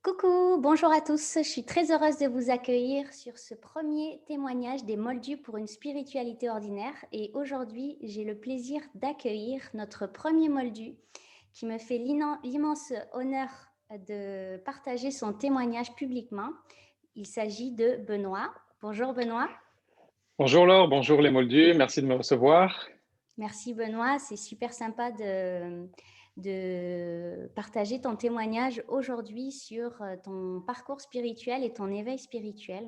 Coucou, bonjour à tous. Je suis très heureuse de vous accueillir sur ce premier témoignage des Moldus pour une spiritualité ordinaire. Et aujourd'hui, j'ai le plaisir d'accueillir notre premier Moldu qui me fait l'immense honneur de partager son témoignage publiquement. Il s'agit de Benoît. Bonjour Benoît. Bonjour Laure, bonjour les Moldus, merci de me recevoir. Merci Benoît, c'est super sympa de partager ton témoignage aujourd'hui sur ton parcours spirituel et ton éveil spirituel.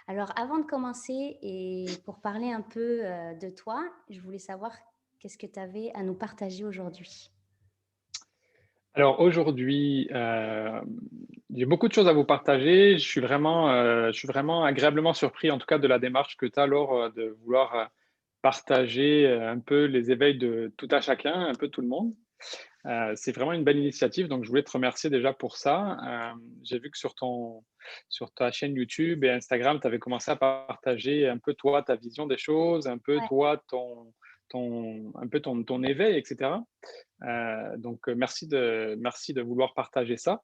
Alors avant de commencer et pour parler un peu de toi, je voulais savoir qu'est-ce que tu avais à nous partager aujourd'hui. Alors aujourd'hui, j'ai beaucoup de choses à vous partager. Je suis vraiment agréablement surpris en tout cas de la démarche que tu as Laure, de vouloir partager un peu les éveils de tout à chacun, un peu tout le monde. C'est vraiment une belle initiative, donc je voulais te remercier déjà pour ça. J'ai vu que sur ta chaîne YouTube et Instagram, tu avais commencé à partager un peu toi, ta vision des choses, un peu Ouais, toi, ton éveil, etc. Merci de vouloir partager ça.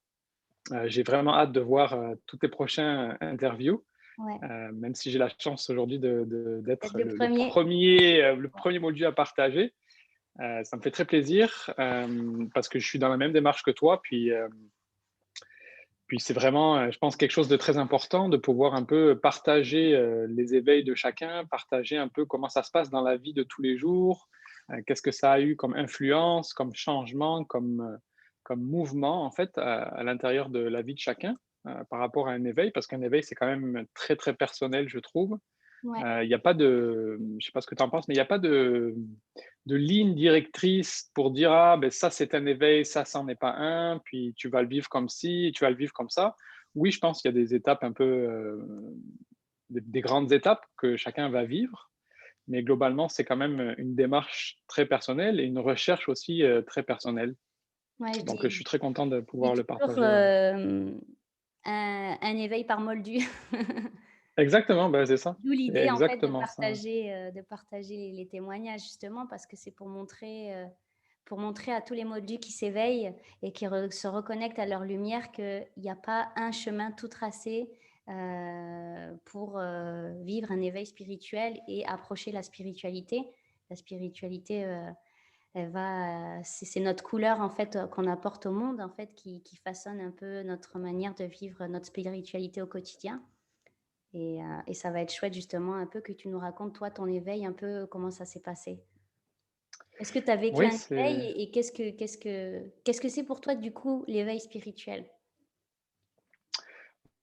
J'ai vraiment hâte de voir tous tes prochains interviews, ouais. même si j'ai la chance aujourd'hui Peut-être d'être le premier. le premier module à partager. Ça me fait très plaisir parce que je suis dans la même démarche que toi. Puis c'est vraiment, je pense, quelque chose de très important de pouvoir un peu partager les éveils de chacun, partager un peu comment ça se passe dans la vie de tous les jours, qu'est-ce que ça a eu comme influence, comme changement, comme mouvement, en fait, à l'intérieur de la vie de chacun par rapport à un éveil, parce qu'un éveil, c'est quand même très, très personnel, je trouve. Ouais. Il y a pas de, je sais pas ce que tu en penses, mais il y a pas de ligne directrice pour dire: «Ah ben ça, c'est un éveil, ça n'en est pas un, puis tu vas le vivre comme ci, tu vas le vivre comme ça». Oui, je pense qu'il y a des étapes un peu, des grandes étapes que chacun va vivre, mais globalement, c'est quand même, une démarche très personnelle et une recherche aussi, très personnelle. Ouais, Donc, je suis très content de je dis pouvoir le toujours partager, ouais. un éveil par moldu. Exactement, bah, c'est ça. D'où C'est l'idée en fait exactement ça. de partager les témoignages justement parce que c'est pour montrer à tous les moldus qui s'éveillent et qui se reconnectent à leur lumière qu'il n'y a pas un chemin tout tracé pour vivre un éveil spirituel et approcher la spiritualité. La spiritualité, c'est notre couleur en fait qu'on apporte au monde en fait qui façonne un peu notre manière de vivre notre spiritualité au quotidien. Et ça va être chouette justement un peu que tu nous racontes toi ton éveil, un peu comment ça s'est passé. Est-ce que tu as vécu Oui, un éveil c'est et qu'est-ce que c'est pour toi du coup l'éveil spirituel?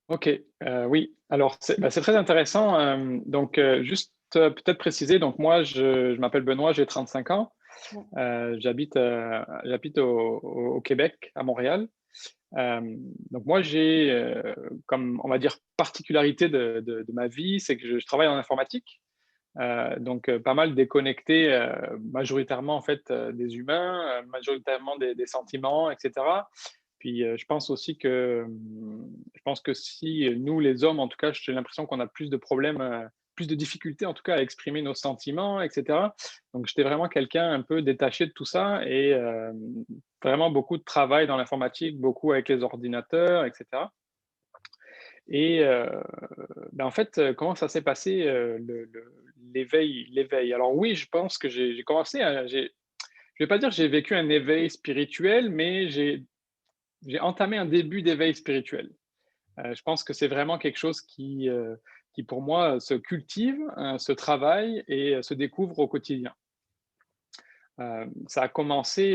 OK, oui. Alors c'est très intéressant, donc juste, peut-être préciser, donc moi je m'appelle Benoît, j'ai 35 ans, Ouais, j'habite au Québec, à Montréal. Donc moi j'ai, comme on va dire particularité de ma vie, c'est que je travaille en informatique, donc pas mal déconnecté, majoritairement en fait, des humains, majoritairement des sentiments et cetera. Puis, je pense que si nous, les hommes, en tout cas, j'ai l'impression qu'on a plus de problèmes, plus de difficultés, en tout cas, à exprimer nos sentiments et cetera. Donc j'étais vraiment quelqu'un un peu détaché de tout ça et vraiment beaucoup de travail dans l'informatique, beaucoup avec les ordinateurs et cetera. Et en fait, comment ça s'est passé, l'éveil? Alors oui, je pense que j'ai commencé à je vais pas dire que j'ai vécu un éveil spirituel, mais j'ai entamé un début d'éveil spirituel. Je pense que c'est vraiment quelque chose qui pour moi, se cultive, se travaille et se découvre au quotidien. Ça a commencé,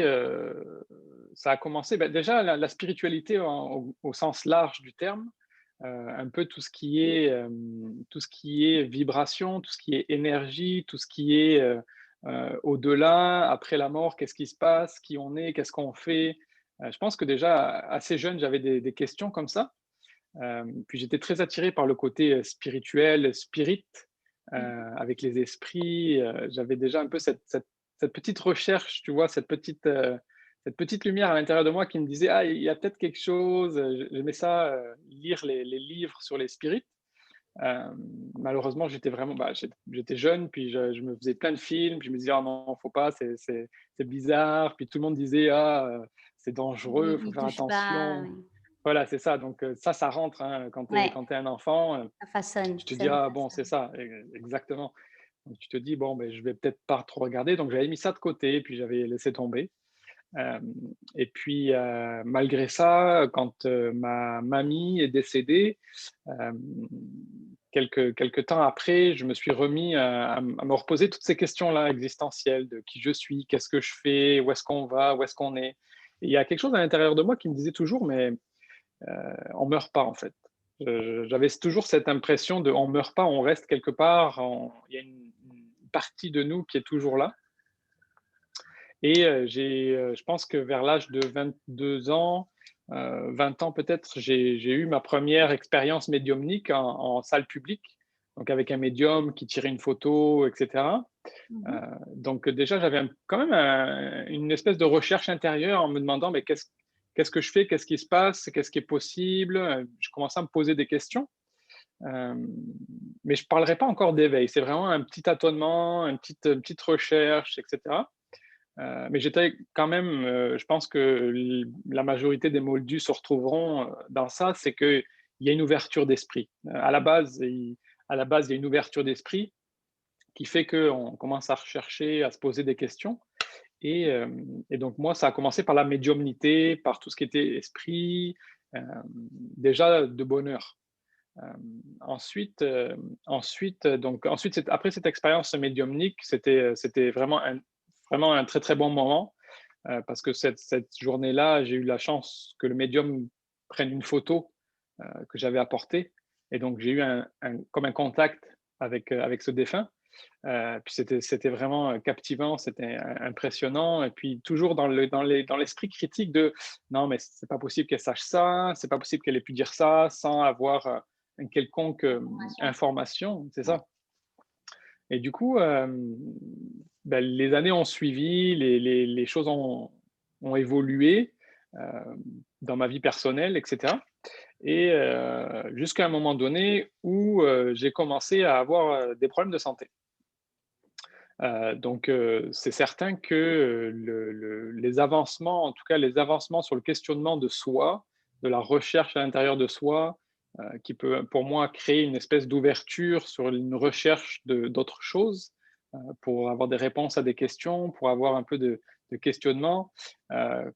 déjà la spiritualité au sens large du terme, un peu tout ce qui est vibration, tout ce qui est énergie, tout ce qui est, au-delà, après la mort, qu'est-ce qui se passe? Qui on est? Qu'est-ce qu'on fait? Je pense que déjà assez jeune, j'avais des questions comme ça. Puis j'étais très attiré par le côté, spirituel, spirit, mmh, avec les esprits, j'avais déjà un peu cette petite recherche, tu vois? Cette petite lumière à l'intérieur de moi qui me disait: «Ah, il y a peut-être quelque chose», j'aimais ça, lire les livres sur les spirites. Malheureusement, j'étais jeune, puis je me faisais plein de films, puis je me disais: «Ah non, faut pas, c'est bizarre», puis tout le monde disait: «Ah, c'est dangereux, faut n'y faire touche pas, attention». oui. Voilà, c'est ça. Donc ça rentre, hein, quand tu es Ouais, quand tu es un enfant, ça façonne, tu te ça dis: nous «Ah bon, c'est façonne. ça», exactement. Donc tu te dis: «Bon, ben je vais peut-être pas trop regarder», donc j'avais mis ça de côté, puis j'avais laissé tomber. Hem et puis, malgré ça, quand, ma mamie est décédée, hem, quelques temps après, je me suis remis à me reposer toutes ces questions-là existentielles de qui je suis, qu'est-ce que je fais, où est-ce qu'on va, où est-ce qu'on est? Et il y a quelque chose à l'intérieur de moi qui me disait toujours: «Mais, on meurt pas en fait». J'avais toujours cette impression de on meurt pas, on reste quelque part, il y a une partie de nous qui est toujours là. Et je pense que vers l'âge de 22 ans, 20 ans peut-être, j'ai eu ma première expérience médiumnique en salle publique, donc avec un médium qui tirait une photo et cetera. Mmh. Donc déjà j'avais quand même une espèce de recherche intérieure en me demandant: «Mais qu'est-ce que je fais? Qu'est-ce qui se passe? Qu'est-ce qui est possible?» Je commençais à me poser des questions, hem, mais je ne parlerai pas encore d'éveil. C'est vraiment un petit tâtonnement, une petite recherche et cetera. Mais j'étais quand même, je pense que la majorité des moldus se retrouveront, dans ça, c'est qu'il y a une ouverture d'esprit. À la base, il y a une ouverture d'esprit qui fait qu'on commence à rechercher, à se poser des questions et donc moi, ça a commencé par la médiumnité, par tout ce qui était esprit, déjà de bonne heure. Ensuite, après cette expérience médiumnique, c'était vraiment un très, très bon moment. Parce que cette journée-là, j'ai eu la chance que le médium prenne une photo, que j'avais apportée et donc j'ai eu comme un contact avec ce défunt. Puis c'était vraiment, captivant, c'était impressionnant et puis toujours dans l'esprit critique de: «Non, mais c'est pas possible qu'elle sache ça, c'est pas possible qu'elle ait pu dire ça sans avoir, une quelconque, Formation. information», c'est Ouais. ça. Et du coup, bah, les années ont suivi, les choses ont évolué, dans ma vie personnelle et cetera et jusqu'à un moment donné où, j'ai commencé à avoir, des problèmes de santé. Donc c'est certain que, les avancements, en tout cas les avancements sur le questionnement de soi, de la recherche à l'intérieur de soi, qui peut pour moi créer une espèce d'ouverture sur une recherche d'autres choses, pour avoir des réponses à des questions, pour avoir un peu de questionnement,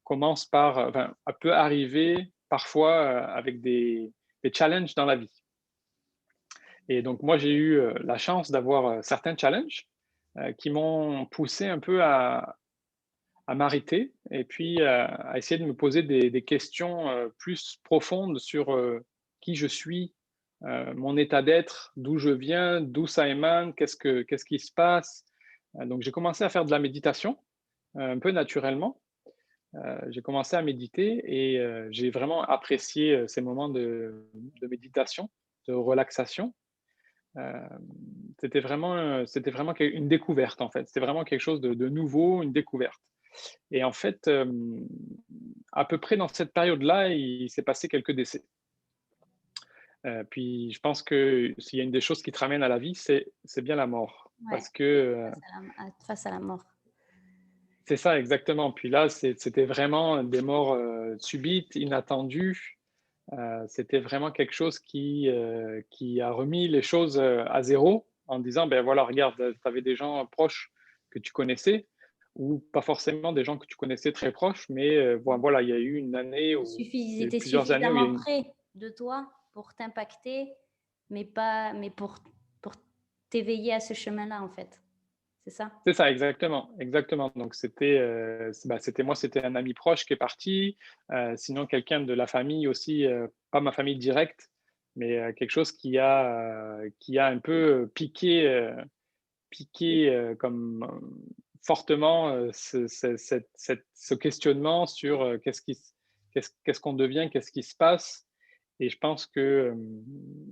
commence par enfin, peut arriver parfois, avec des challenges dans la vie. Et donc moi, j'ai eu, la chance d'avoir, certains challenges, qui m'ont poussé un peu à m'arrêter et puis, à essayer de me poser des questions, plus profondes sur, qui je suis, mon état d'être, d'où je viens, d'où ça émane, qu'est-ce qui se passe? Donc j'ai commencé à faire de la méditation, un peu naturellement. J'ai commencé à méditer et j'ai vraiment apprécié, ces moments de méditation, de relaxation. Hem, c'était vraiment une découverte, en fait. C'était vraiment quelque chose de nouveau, une découverte et en fait, à peu près dans cette période-là, il s'est passé quelques décès. Puis je pense que s'il y a une des choses qui te ramène à la vie, c'est bien la mort. Ouais, Parce que, face à la mort. c'est ça exactement. Puis là, c'était vraiment des morts, subites, inattendues. C'était vraiment quelque chose qui a remis les choses, à zéro en disant: «Ben voilà, regarde, tu avais des gens proches que tu connaissais ou pas forcément des gens que tu connaissais très proches, mais voilà, il y a eu une année ou Ils il y a eu étaient plusieurs années où il y a suffisamment une». près de toi pour t'impacter, mais pour t'éveiller à ce chemin-là, en fait. C'est ça? C'est ça, exactement, exactement. Donc c'était un ami proche qui est parti, sinon quelqu'un de la famille aussi, pas ma famille directe, mais quelque chose qui a un peu, piqué, comme, fortement, ce questionnement sur, qu'est-ce qu'on devient, qu'est-ce qui se passe? Et je pense que,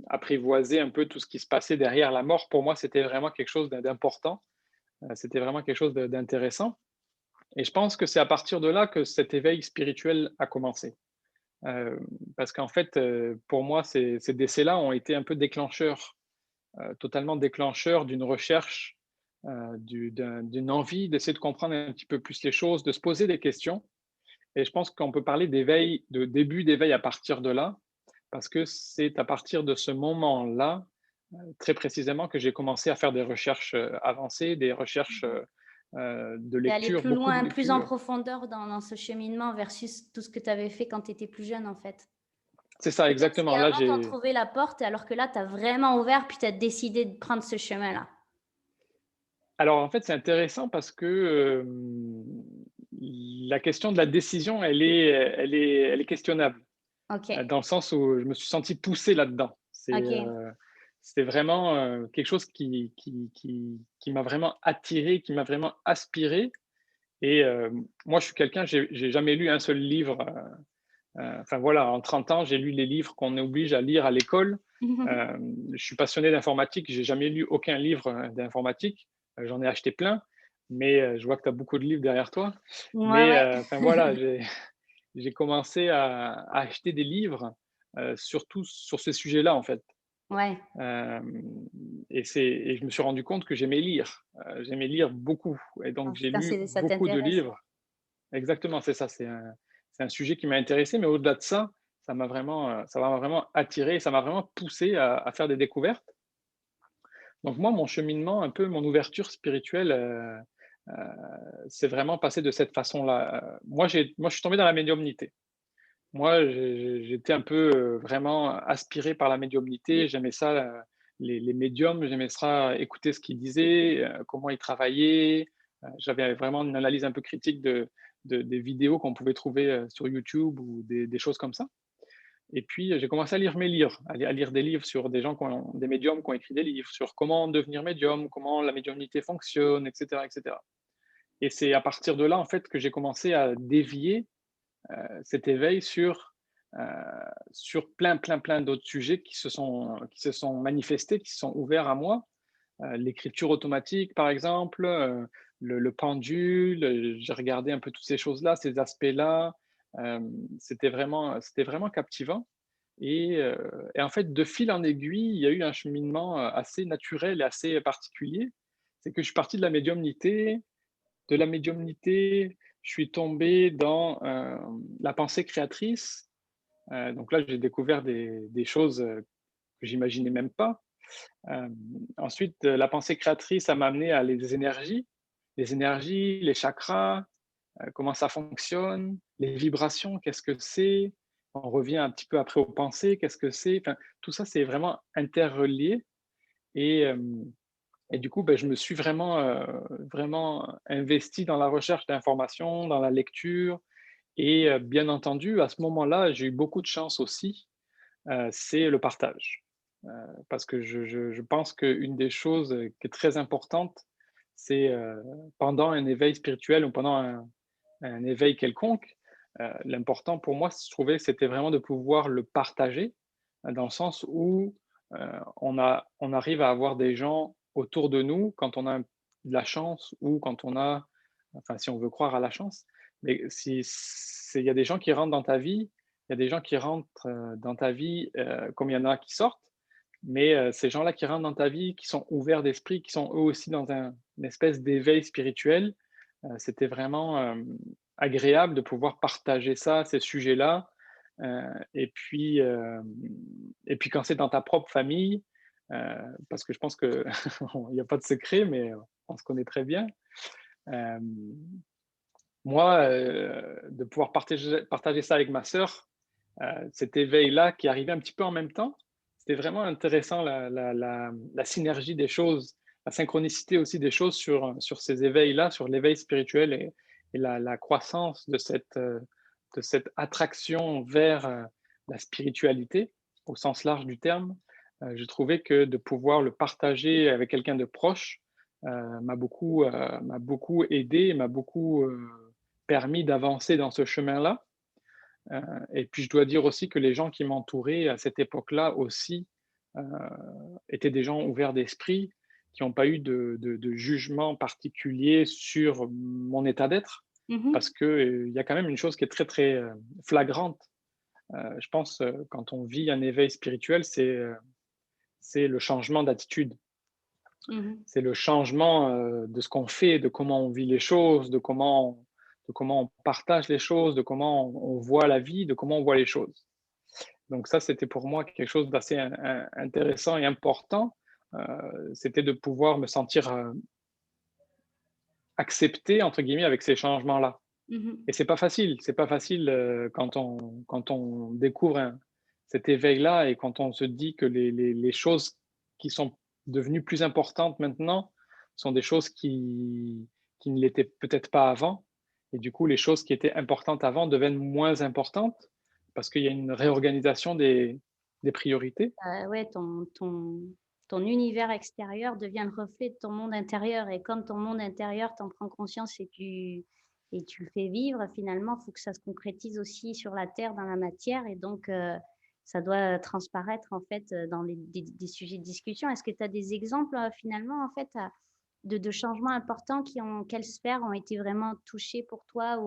apprivoiser un peu tout ce qui se passait derrière la mort, pour moi, c'était vraiment quelque chose d'important. C'était vraiment quelque chose d'intéressant et je pense que c'est à partir de là que cet éveil spirituel a commencé. Hem, Parce qu'en fait, pour moi, ces décès-là ont été un peu déclencheurs, totalement déclencheurs d'une recherche, d'une envie d'essayer de comprendre un petit peu plus les choses, de se poser des questions Et je pense qu'on peut parler d'éveil, de début d'éveil à partir de là, parce que c'est à partir de ce moment-là, très précisément, que j'ai commencé à faire des recherches avancées, des recherches Mmh. de Tu aller lecture, plus beaucoup de loin, plus en lecture. profondeur dans ce cheminement versus tout ce que tu avais fait quand tu étais plus jeune, en fait. C'est ça, C'est comme si exactement. Là, avant, tu en j'ai. trouvais la porte, alors que là, tu as vraiment ouvert, puis tu as décidé de prendre ce chemin-là. Alors, en fait, c'est intéressant parce que la question de la décision, elle est questionnable. OK, Dans le sens où je me suis senti poussé là-dedans. OK. C'était vraiment, quelque chose qui m'a vraiment attiré, qui m'a vraiment aspiré et moi, je suis quelqu'un, j'ai jamais lu un seul livre, enfin voilà, en 30 ans, j'ai lu les livres qu'on oblige à lire à l'école. Je suis passionné d'informatique, j'ai jamais lu aucun livre, d'informatique. J'en ai acheté plein, mais je vois que tu as beaucoup de livres derrière toi. Ouais, Mais ouais. enfin voilà, j'ai commencé à acheter des livres, surtout sur ces sujets-là, en fait. Ouais. Hem et je me suis rendu compte que j'aimais lire beaucoup et Ah donc j'ai putain, lu ça beaucoup de t'intéresse. livres. Exactement, c'est ça, c'est un sujet qui m'a intéressé, mais au-delà de ça, ça m'a vraiment attiré, ça m'a vraiment poussé à faire des découvertes. Donc moi, mon cheminement, un peu mon ouverture spirituelle, heu, c'est vraiment passé de cette façon-là. Moi, je suis tombé dans la médiumnité. Moi, j'étais un peu, vraiment aspiré par la médiumnité. J'aimais ça, les médiums, j'aimais ça, écouter ce qu'ils disaient, comment ils travaillaient. J'avais vraiment une analyse un peu critique des vidéos qu'on pouvait trouver, sur YouTube ou des choses comme ça. Et puis, j'ai commencé à lire mes livres, à lire des livres sur des gens qui ont des médiums qui ont écrit des livres sur comment devenir médium, comment la médiumnité fonctionne, et cetera, et cetera. Et c'est à partir de là, en fait, que j'ai commencé à dévier cet éveil heu, sur plein, plein, plein d'autres sujets qui se sont manifestés, qui se sont ouverts à moi. L'écriture automatique, par exemple, le pendule, j'ai regardé un peu toutes ces choses-là, ces aspects-là. C'était vraiment captivant et en fait, de fil en aiguille, il y a eu un cheminement, assez naturel et assez particulier. C'est que je suis parti de la médiumnité, je suis tombé dans, la pensée créatrice. Donc là, j'ai découvert des choses, que j'imaginais même pas. Ensuite, la pensée créatrice, ça m'a amené à les énergies, les chakras, comment ça fonctionne, les vibrations, qu'est-ce que c'est? On revient un petit peu après aux pensées, qu'est-ce que c'est? Enfin, tout ça, c'est vraiment interrelié et hem et du coup, je me suis vraiment investi dans la recherche d'informations, dans la lecture et bien entendu, à ce moment-là, j'ai eu beaucoup de chance aussi, c'est le partage. Heu, Parce que je pense qu'une des choses, qui est très importante, c'est, pendant un éveil spirituel ou pendant un éveil quelconque, l'important pour moi, je trouvais, c'était vraiment de pouvoir le partager, dans le sens où, on arrive à avoir des gens autour de nous quand on a de la chance ou quand on a enfin, si on veut croire à la chance, mais si c'est il y a des gens qui rentrent dans ta vie, il y a des gens qui rentrent, dans ta vie, comme il y en a qui sortent, mais ces gens-là qui rentrent dans ta vie, qui sont ouverts d'esprit, qui sont eux aussi dans une espèce d'éveil spirituel, c'était vraiment, agréable de pouvoir partager ça, ces sujets-là, heu et puis, et puis quand c'est dans ta propre famille, heu, parce que je pense que il y a pas de secret, mais on se connaît très bien. Hem, Moi, de pouvoir partager ça avec ma sœur, cet éveil-là qui arrivait un petit peu en même temps, c'était vraiment intéressant la synergie des choses, la synchronicité aussi des choses sur ces éveils-là, sur l'éveil spirituel et la croissance de cette attraction vers, la spiritualité au sens large du terme. J'ai trouvé que de pouvoir le partager avec quelqu'un de proche, m'a beaucoup aidé, m'a beaucoup, permis d'avancer dans ce chemin-là. Heu et puis je dois dire aussi que les gens qui m'entouraient à cette époque-là aussi, heu, étaient des gens ouverts d'esprit, qui n'ont pas eu de jugement particulier sur mon état d'être. Mmh. Parce que, il y a quand même une chose qui est très, très, flagrante, je pense, quand on vit un éveil spirituel, c'est le changement d'attitude. Mmh. C'est le changement, de ce qu'on fait, de comment on vit les choses, de comment de comment on partage les choses, de comment on voit la vie, de comment on voit les choses. Donc ça, c'était pour moi quelque chose d'assez intéressant et important. C'était de pouvoir me sentir accepté, entre guillemets, avec ces changements-là. Mhm. Et c'est pas facile quand on découvre cet éveil-là et quand on se dit que les choses qui sont devenues plus importantes maintenant sont des choses qui ne l'étaient peut-être pas avant. Et du coup, les choses qui étaient importantes avant deviennent moins importantes parce qu'il y a une réorganisation des priorités. Ouais, ton univers extérieur devient le reflet de ton monde intérieur et comme ton monde intérieur, tu en prends conscience et tu le fais vivre, finalement, il faut que ça se concrétise aussi sur la terre, dans la matière et donc ça doit transparaître en fait dans des sujets de discussion. Est-ce que tu as des exemples finalement en fait de changements importants quelles sphères ont été vraiment touchées pour toi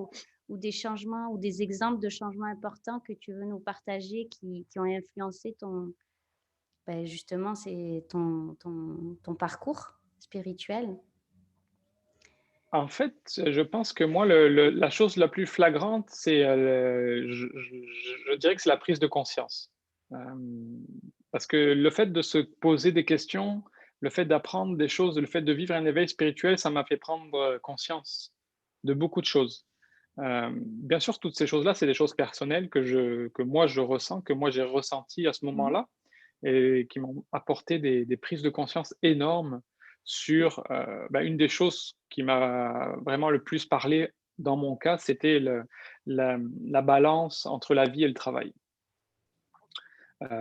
ou des changements ou des exemples de changements importants que tu veux nous partager qui ont influencé justement, c'est ton parcours spirituel? En fait, je pense que moi, la chose la plus flagrante, c'est, je dirais que c'est la prise de conscience. Parce que le fait de se poser des questions, le fait d'apprendre des choses, le fait de vivre un éveil spirituel, ça m'a fait prendre, conscience de beaucoup de choses. Bien sûr, toutes ces choses-là, c'est des choses personnelles que moi je ressens, que moi j'ai ressenti à ce Mmh. moment-là et qui m'ont apporté des prises de conscience énormes sur, une des choses qui m'a vraiment le plus parlé dans mon cas, c'était la balance entre la vie et le travail.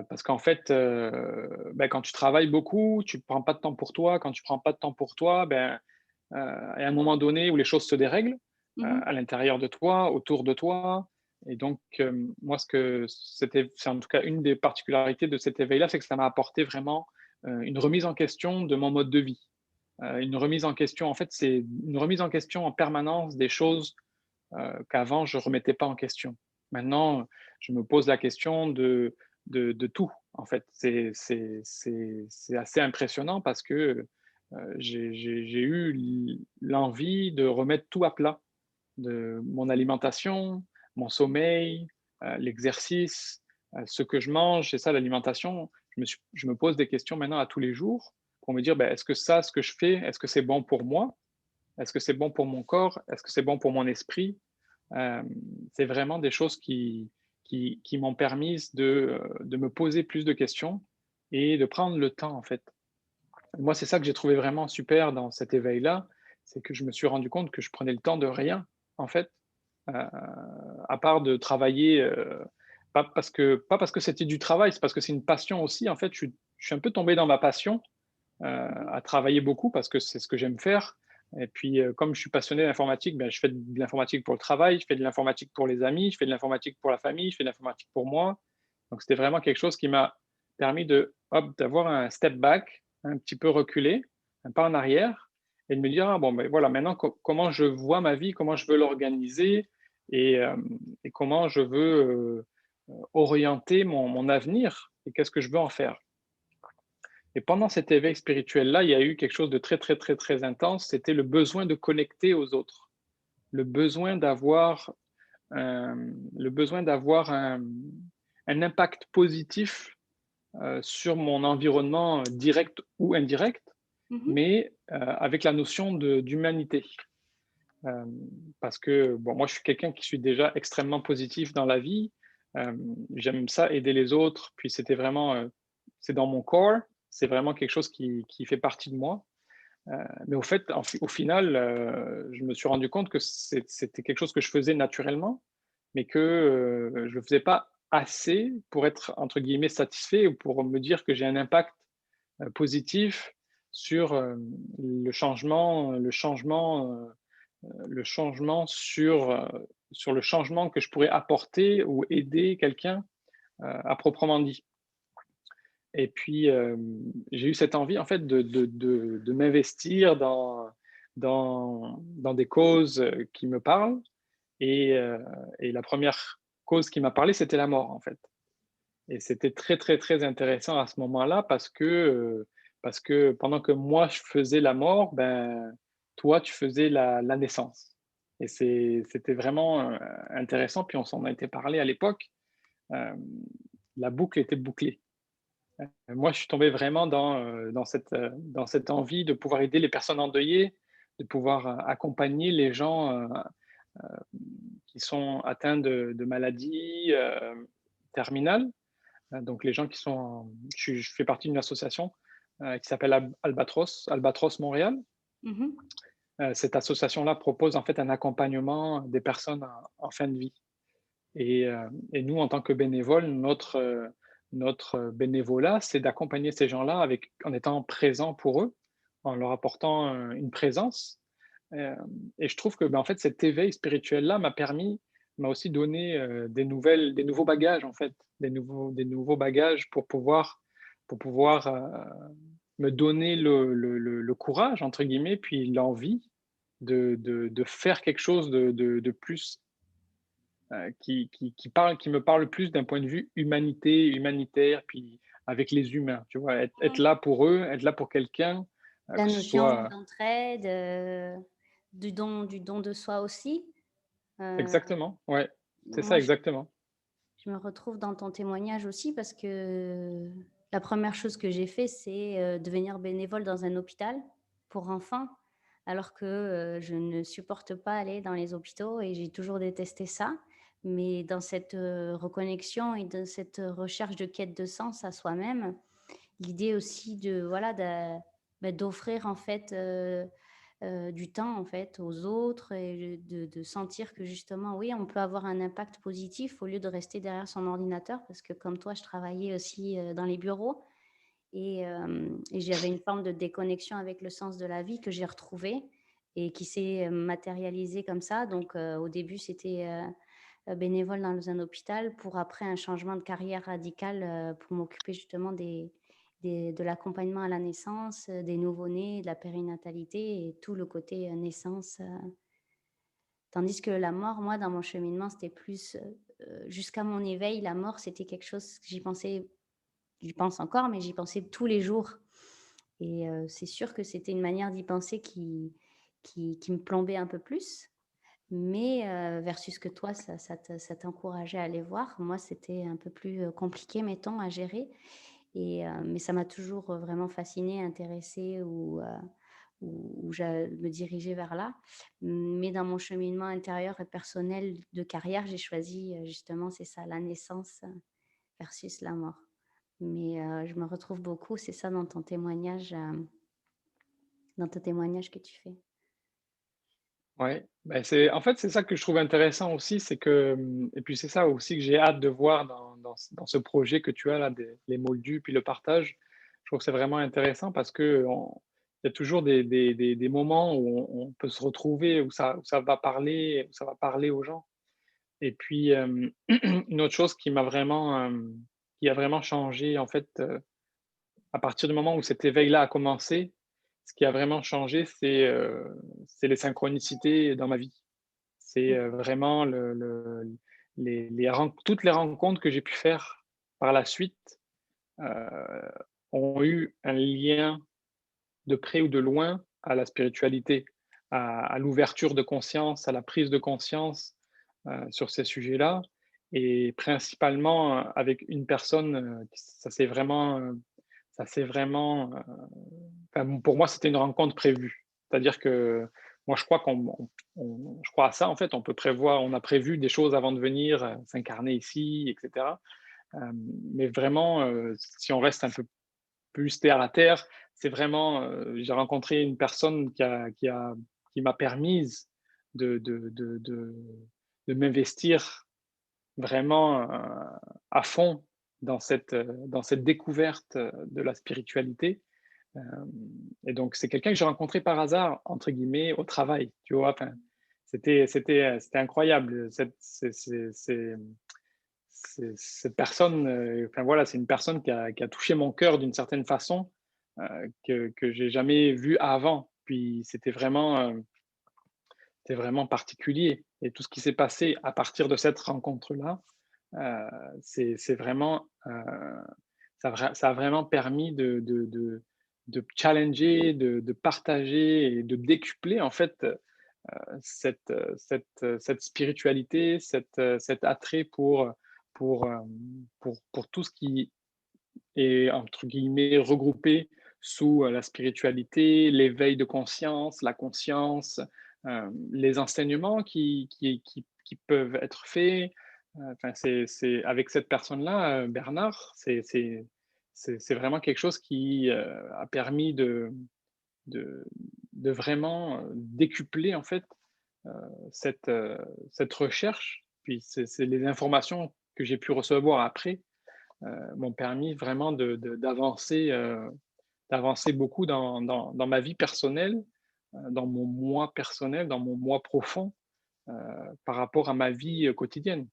Parce qu'en fait, quand tu travailles beaucoup, tu ne prends pas de temps pour toi. Quand tu prends pas de temps pour toi, il y a un moment donné où les choses se dérèglent, Mmh. à l'intérieur de toi, autour de toi et donc moi c'est en tout cas une des particularités de cet éveil-là, c'est que ça m'a apporté vraiment, une remise en question de mon mode de vie. Une remise en question en fait, c'est une remise en question en permanence des choses, qu'avant je remettais pas en question. Maintenant, je me pose la question de tout, en fait. C'est assez impressionnant parce que, j'ai eu l'envie de remettre tout à plat, de mon alimentation, mon sommeil, l'exercice, ce que je mange, c'est ça l'alimentation. Je me pose des questions maintenant à tous les jours pour me dire: «Est-ce que ça, ce que je fais, est-ce que c'est bon pour moi? Est-ce que c'est bon pour mon corps? Est-ce que c'est bon pour mon esprit?» Hem, c'est vraiment des choses qui m'ont permis de me poser plus de questions et de prendre le temps, en fait. Moi, c'est ça que j'ai trouvé vraiment super dans cet éveil-là, c'est que je me suis rendu compte que je prenais le temps de rien, en fait, heu, à part de travailler, pas parce que c'était du travail, c'est parce que c'est une passion aussi. En fait, je suis un peu tombé dans ma passion, Mmh. à travailler beaucoup parce que c'est ce que j'aime faire et puis, comme je suis passionné d'informatique, je fais de l'informatique pour le travail, je fais de l'informatique pour les amis, je fais de l'informatique pour la famille, je fais de l'informatique pour moi. Donc c'était vraiment quelque chose qui m'a permis de, hop, d'avoir un step back, un petit peu reculer, un pas en arrière et de me dire: «Ah bon, voilà, maintenant comment je vois ma vie, comment je veux l'organiser et comment je veux, orienter mon avenir et qu'est-ce que je veux en faire?» Et pendant cet éveil spirituel-là, il y a eu quelque chose de très, très, très, très intense, c'était le besoin de connecter aux autres, le besoin d'avoir, le besoin d'avoir un impact positif, sur mon environnement, direct ou indirect, Mmh. mais, avec la notion d'humanité. Hem, Parce que, bon, moi, je suis quelqu'un qui suis déjà extrêmement positif dans la vie. J'aime ça aider les autres, puis c'est dans mon corps, c'est vraiment quelque chose qui fait partie de moi. Mais au fait, au final, je me suis rendu compte que c'était quelque chose que je faisais naturellement, mais que, je ne le faisais pas assez pour être, entre guillemets, «satisfait» ou pour me dire que j'ai un impact, positif sur, le changement sur le changement que je pourrais apporter ou aider quelqu'un, à proprement dit. Et puis, j'ai eu cette envie en fait de m'investir dans des causes, qui me parlent et la première cause qui m'a parlé, c'était la mort, en fait. Et c'était très, très, très intéressant à ce moment-là parce que pendant que moi je faisais la mort, toi tu faisais la naissance. Et c'était vraiment intéressant. Puis on s'en a été parlé à l'époque. Euh, la boucle était bouclée. Moi, je suis tombé vraiment dans cette envie de pouvoir aider les personnes endeuillées, de pouvoir accompagner les gens euh, qui sont atteints de maladies terminales. Donc, les gens qui sont. Je fais partie d'une association qui s'appelle Albatros Montréal. Mhm. Cette association-là propose en fait un accompagnement des personnes en fin de vie. Et nous, en tant que bénévoles, notre bénévolat, c'est d'accompagner ces gens-là en étant présent pour eux, en leur apportant une présence. Euh, et je trouve que, ben, en fait, cet éveil spirituel-là m'a aussi donné des nouveaux bagages, en fait, des nouveaux bagages pour pouvoir me donner le courage, entre guillemets, puis l'envie de faire quelque chose de plus qui me parle plus d'un point de vue humanitaire, puis avec les humains, tu vois, être là pour eux, être là pour quelqu'un, La que ce notion soit d'entraide, du don de soi aussi. Euh, exactement, ouais, c'est moi, ça exactement. je me retrouve dans ton témoignage aussi parce que la première chose que j'ai fait, c'est devenir bénévole dans un hôpital pour enfants, alors que je ne supporte pas aller dans les hôpitaux et j'ai toujours détesté ça. Mais dans cette reconnexion et dans cette recherche de quête de sens à soi-même, l'idée aussi de voilà d'offrir en fait du temps en fait aux autres et de sentir que justement oui on peut avoir un impact positif au lieu de rester derrière son ordinateur parce que comme toi je travaillais aussi dans les bureaux et j'avais une forme de déconnexion avec le sens de la vie que j'ai retrouvée et qui s'est matérialisée comme ça. Donc au début c'était bénévole dans un hôpital pour après un changement de carrière radical pour m'occuper justement de l'accompagnement à la naissance, des nouveau-nés, de la périnatalité et tout le côté naissance. Tandis que la mort, moi, dans mon cheminement, c'était plus jusqu'à mon éveil, la mort, c'était quelque chose que j'y pensais, j'y pense encore, mais j'y pensais tous les jours. Et c'est sûr que c'était une manière d'y penser qui me plombait un peu plus. Mais versus que toi, ça t'encourageait à aller voir. Moi, c'était un peu plus compliqué, mettons, à gérer. Mais ça m'a toujours vraiment fascinée, intéressée ou je me dirigeais vers là. Mais dans mon cheminement intérieur et personnel de carrière, j'ai choisi justement, c'est ça, la naissance versus la mort. Mais je me retrouve beaucoup, c'est ça dans ton témoignage que tu fais. Ouais, ben en fait, c'est ça que je trouve intéressant aussi, c'est que, et puis c'est ça aussi que j'ai hâte de voir dans ce projet que tu as là, les moldus, puis le partage. Je trouve que c'est vraiment intéressant parce que il y a toujours des moments où on peut se retrouver, où ça va parler aux gens. Et puis, une autre chose qui a vraiment changé, en fait, à partir du moment où cet éveil-là a commencé, ce qui a vraiment changé, c'est les synchronicités dans ma vie. C'est vraiment toutes les rencontres que j'ai pu faire par la suite euh, ont eu un lien de près ou de loin à la spiritualité, à l'ouverture de conscience, à la prise de conscience sur ces sujets-là. Et principalement avec une personne, ça s'est vraiment enfin, pour moi, c'était une rencontre prévue. C'est-à-dire que moi, je crois je crois à ça, en fait. On a prévu des choses avant de venir s'incarner ici, etc. Mais vraiment, si on reste un peu plus terre à terre, c'est vraiment, j'ai rencontré une personne qui m'a permise de de m'investir vraiment à fond dans cette découverte de la spiritualité. Et donc, c'est quelqu'un que j'ai rencontré par hasard, entre guillemets, au travail, tu vois. Enfin, c'était incroyable. Cette personne, enfin voilà, c'est une personne qui a touché mon cœur d'une certaine façon que j'ai jamais vue avant. Puis c'était vraiment particulier. Et tout ce qui s'est passé à partir de cette rencontre-là, c'est vraiment, ça a vraiment permis de challenger, de partager et de décupler en fait cette spiritualité, cet attrait pour tout ce qui est, entre guillemets, «regroupé» sous, la spiritualité, l'éveil de conscience, la conscience, les enseignements qui peuvent être faits. Enfin, c'est avec cette personne-là, Bernard, c'est vraiment quelque chose qui, a permis de de vraiment, décupler, en fait, heu, cette, heu, cette recherche. Puis c'est les informations que j'ai pu recevoir après, m'ont permis vraiment d'avancer beaucoup dans ma vie personnelle, dans mon moi personnel, dans mon moi profond, heu, par rapport à ma vie, quotidienne.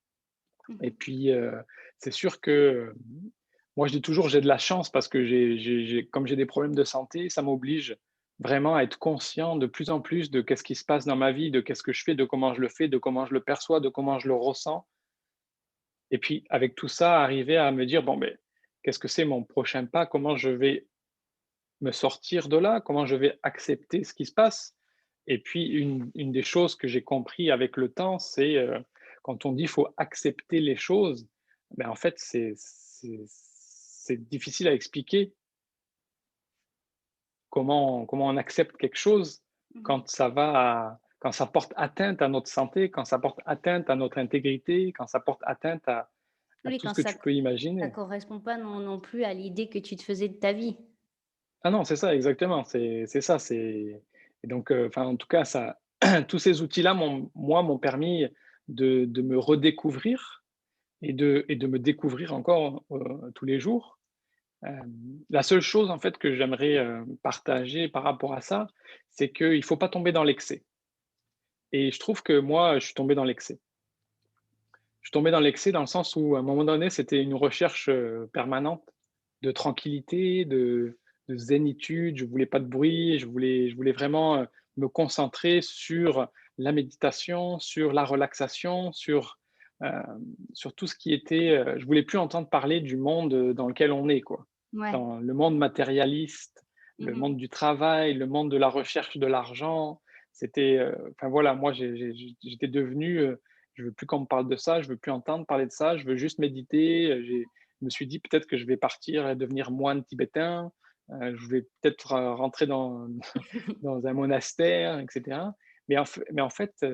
Et Mhm. puis, c'est sûr que, moi je dis toujours: «J'ai de la chance» parce que comme j'ai des problèmes de santé, ça m'oblige vraiment à être conscient de plus en plus de qu'est-ce qui se passe dans ma vie, de qu'est-ce que je fais, de comment je le fais, de comment je le perçois, de comment je le ressens. Et puis avec tout ça, arriver à me dire: «Bon, beh, qu'est-ce que c'est mon prochain pas? Comment je vais me sortir de là? Comment je vais accepter ce qui se passe?» Et puis une des choses que j'ai compris avec le temps, c'est, quand on dit: «Il faut accepter les choses», ben, en fait, c'est difficile à expliquer comment on accepte quelque chose Mhm. quand ça porte atteinte à notre santé, quand ça porte atteinte à notre intégrité, quand ça porte atteinte à Oui, tout quand ce que ça tu peux ça imaginer. correspond pas non plus à l'idée que tu te faisais de ta vie. Ah non, c'est ça, exactement, c'est ça, et donc, enfin, en tout cas, ça tous ces outils-là m'ont permis de me redécouvrir et de me découvrir encore, tous les jours. La seule chose, en fait, que j'aimerais, partager par rapport à ça, c'est qu'il faut pas tomber dans l'excès, et je trouve que moi, je suis tombé dans l'excès. Je suis tombé dans l'excès dans le sens où, à un moment donné, c'était une recherche, permanente de tranquillité, de zénitude. Je voulais pas de bruit, je voulais vraiment, me concentrer sur la méditation, sur la relaxation, sur tout ce qui était, je voulais plus entendre parler du monde, dans lequel on est, quoi. Ouais. Dans le monde matérialiste, le Mhm. monde du travail, le monde de la recherche de l'argent. C'était, enfin voilà, moi j'étais devenu, je veux plus qu'on me parle de ça, je veux plus entendre parler de ça, je veux juste méditer. Je me suis dit: «Peut-être que je vais partir et devenir moine tibétain, je vais peut-être, rentrer dans dans un monastère» et cetera. Mais en fait,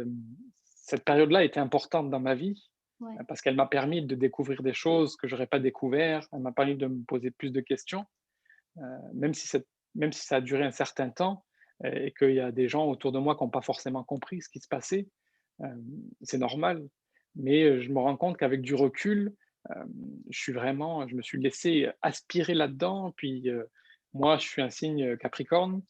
cette période-là était importante dans ma vie, Ouais. parce qu'elle m'a permis de découvrir des choses que j'aurais pas découvert. Elle m'a permis de me poser plus de questions, même si ça a duré un certain temps, et qu'il y a des gens autour de moi qui ont pas forcément compris ce qui se passait. C'est normal, mais je me rends compte qu'avec du recul, je me suis laissé aspirer là-dedans. Puis, moi, je suis un signe Capricorne,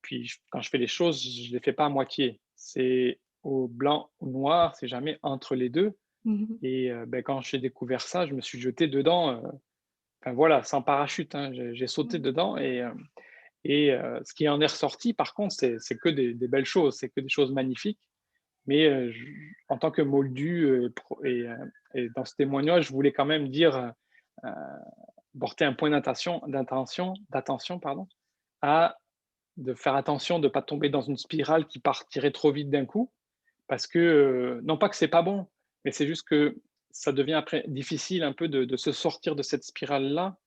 puis quand je fais les choses, je les fais pas à moitié. C'est au blanc, au noir, c'est jamais entre les 2. Mhm. Et beh, quand j'ai découvert ça, je me suis jeté dedans, enfin voilà, sans parachute, hein. J'ai sauté Mhm. dedans, ce qui en est ressorti par contre, c'est que des belles choses, c'est que des choses magnifiques. Mais, en tant que moldu, et dans ce témoignage, je voulais quand même dire, heu, porter un point d'attention, pardon, à de faire attention de ne pas tomber dans une spirale qui partirait trop vite d'un coup. Parce que, non pas que c'est pas bon, mais c'est juste que ça devient après difficile un peu de se sortir de cette spirale-là,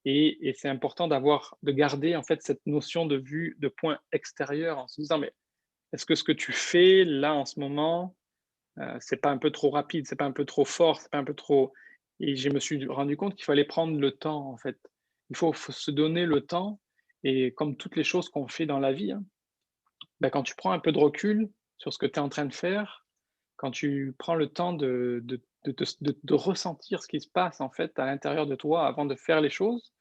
et c'est important de garder en fait cette notion de vue de point extérieur en se disant: «Mais est-ce que ce que tu fais là en ce moment, c'est pas un peu trop rapide, c'est pas un peu trop fort, c'est pas un peu trop», et je me suis rendu compte qu'il fallait prendre le temps, en fait. Il faut se donner le temps, et comme toutes les choses qu'on fait dans la vie, hein, bah, quand tu prends un peu de recul sur ce que tu es en train de faire, quand tu prends le temps de ressentir ce qui se passe, en fait, à l'intérieur de toi avant de faire les choses,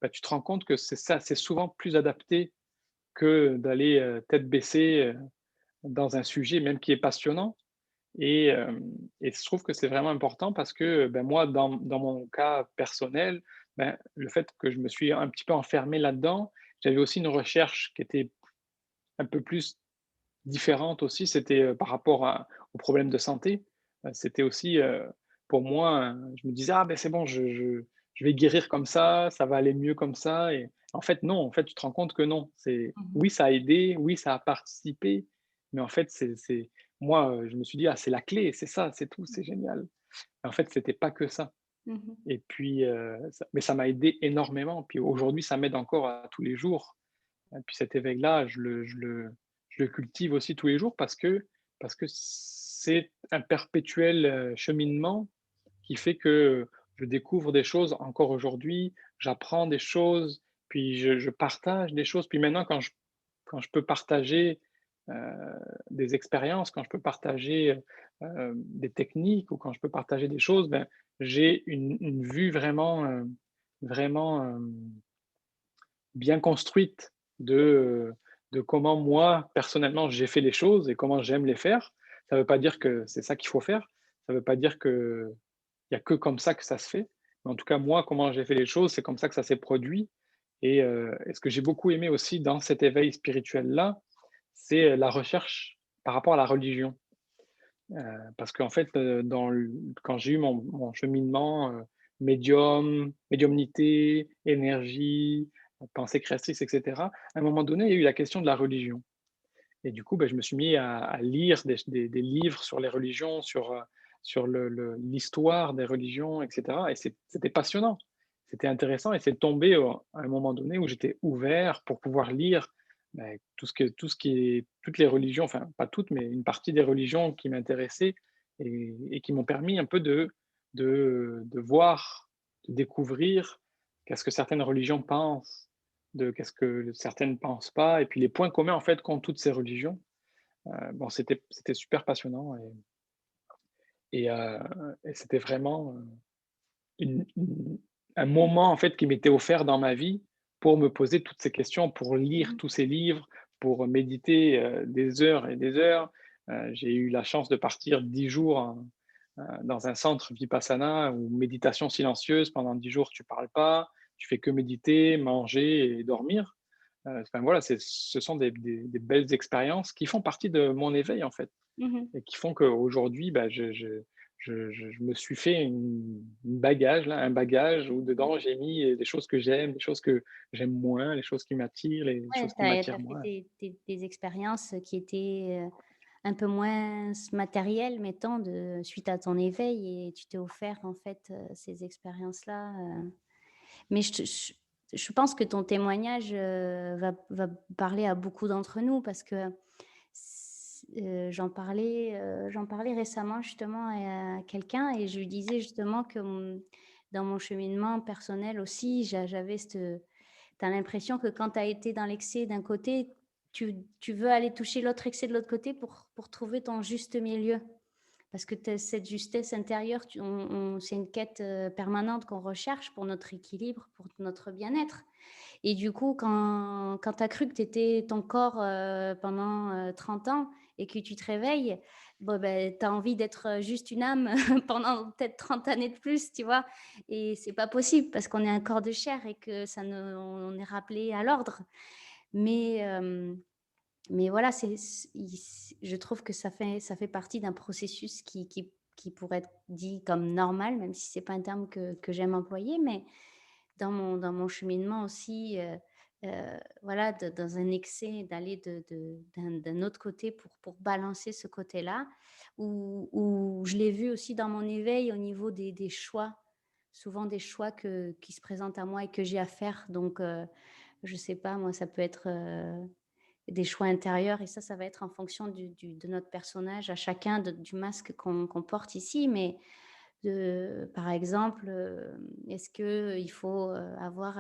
bah, tu te rends compte que c'est souvent plus adapté que d'aller, tête baissée, dans un sujet même qui est passionnant. Et je trouve que c'est vraiment important parce que, ben, moi, dans mon cas personnel, ben, le fait que je me suis un petit peu enfermé là-dedans, j'avais aussi une recherche qui était un peu plus différente aussi. C'était, par rapport aux problèmes de santé. C'était aussi, pour moi, je me disais: «Ah ben c'est bon, je vais guérir comme ça va aller mieux comme ça», et en fait non, en fait, tu te rends compte que non. C'est Mhm. oui, ça a aidé, oui, ça a participé, mais en fait, moi, je me suis dit: «Ah, c'est la clé, c'est ça, c'est tout, c'est génial». En fait, c'était pas que ça. Mmh. Et puis, mais ça m'a aidé énormément. Puis aujourd'hui, ça m'aide encore à tous les jours. Et puis cet éveil-là, je le cultive aussi tous les jours parce que c'est un perpétuel, cheminement qui fait que je découvre des choses encore aujourd'hui, j'apprends des choses, puis je partage des choses. Puis maintenant quand je peux partager, heu, des expériences, quand je peux partager, des techniques ou quand je peux partager des choses, ben, j'ai une vue vraiment, vraiment, bien construite de comment moi, personnellement, j'ai fait les choses et comment j'aime les faire. Ça ne veut pas dire que c'est ça qu'il faut faire. Ça ne veut pas dire qu'il y a que comme ça que ça se fait. Mais en tout cas, moi, comment j'ai fait les choses, c'est comme ça que ça s'est produit. Et ce que j'ai beaucoup aimé aussi dans cet éveil spirituel-là, c'est la recherche par rapport à la religion. Parce qu'en fait, quand j'ai eu mon cheminement, médiumnité, énergie, pensée créatrice et cetera, à un moment donné, il y a eu la question de la religion et du coup, je me suis mis à lire des livres sur les religions, sur l'histoire des religions et cetera et c'était passionnant. C'était intéressant et c'est tombé à un moment donné où j'étais ouvert pour pouvoir lire, tout ce qui est toutes les religions, enfin pas toutes, mais une partie des religions qui m'intéressaient et qui m'ont permis un peu de voir, de découvrir qu'est-ce que certaines religions pensent, de qu'est-ce que certaines ne pensent pas et puis les points communs en fait qu'ont toutes ces religions. Bon, c'était super passionnant et heu et c'était vraiment, une un moment en fait qui m'était offert dans ma vie pour me poser toutes ces questions, pour lire Mmh. tous ces livres, pour méditer, des heures et des heures. J'ai eu la chance de partir 10 jours dans un centre vipassana ou méditation silencieuse. Pendant 10 jours, tu parles pas, tu fais que méditer, manger et dormir. Enfin voilà, ce sont des belles expériences qui font partie de mon éveil, en fait Mmh. et qui font qu'aujourd'hui, je me suis fait un bagage où dedans j'ai mis des choses que j'aime, des choses que j'aime moins, les choses qui m'attirent, les Ouais, choses tu qui as m'attirent fait moins. des expériences qui étaient, un peu moins matérielles, mettons, suite à ton éveil et tu t'es offert, en fait, ces expériences-là, mais je pense que ton témoignage, va parler à beaucoup d'entre nous parce que j'en parlais récemment justement à quelqu'un et je lui disais justement que, dans mon cheminement personnel aussi, j'avais cette tu as l'impression que quand tu as été dans l'excès d'un côté, tu veux aller toucher l'autre excès de l'autre côté pour trouver ton juste milieu. Parce que tu cette justesse intérieure, c'est une quête, permanente qu'on recherche pour notre équilibre, pour notre bien-être. Et du coup, quand tu as cru que tu étais ton corps, pendant, 30 ans et que tu te réveilles, bon, ben, tu as envie d'être, juste une âme pendant peut-être 30 années de plus, tu vois? Et c'est pas possible parce qu'on est un corps de chair et que ça ne on est rappelé à l'ordre. Mais, mais voilà, je trouve que ça fait partie d'un processus qui pourrait être dit comme normal, même si c'est pas un terme que j'aime employer, mais dans mon cheminement aussi, voilà, dans un excès d'aller d'un autre côté pour balancer ce côté-là, où je l'ai vu aussi dans mon éveil au niveau des choix, souvent des choix qui se présentent à moi et que j'ai à faire. Donc, je sais pas, moi, ça peut être, des choix intérieurs et ça va être en fonction de notre personnage à chacun, du masque qu'on porte ici. Mais par exemple, est-ce qu'il faut, avoir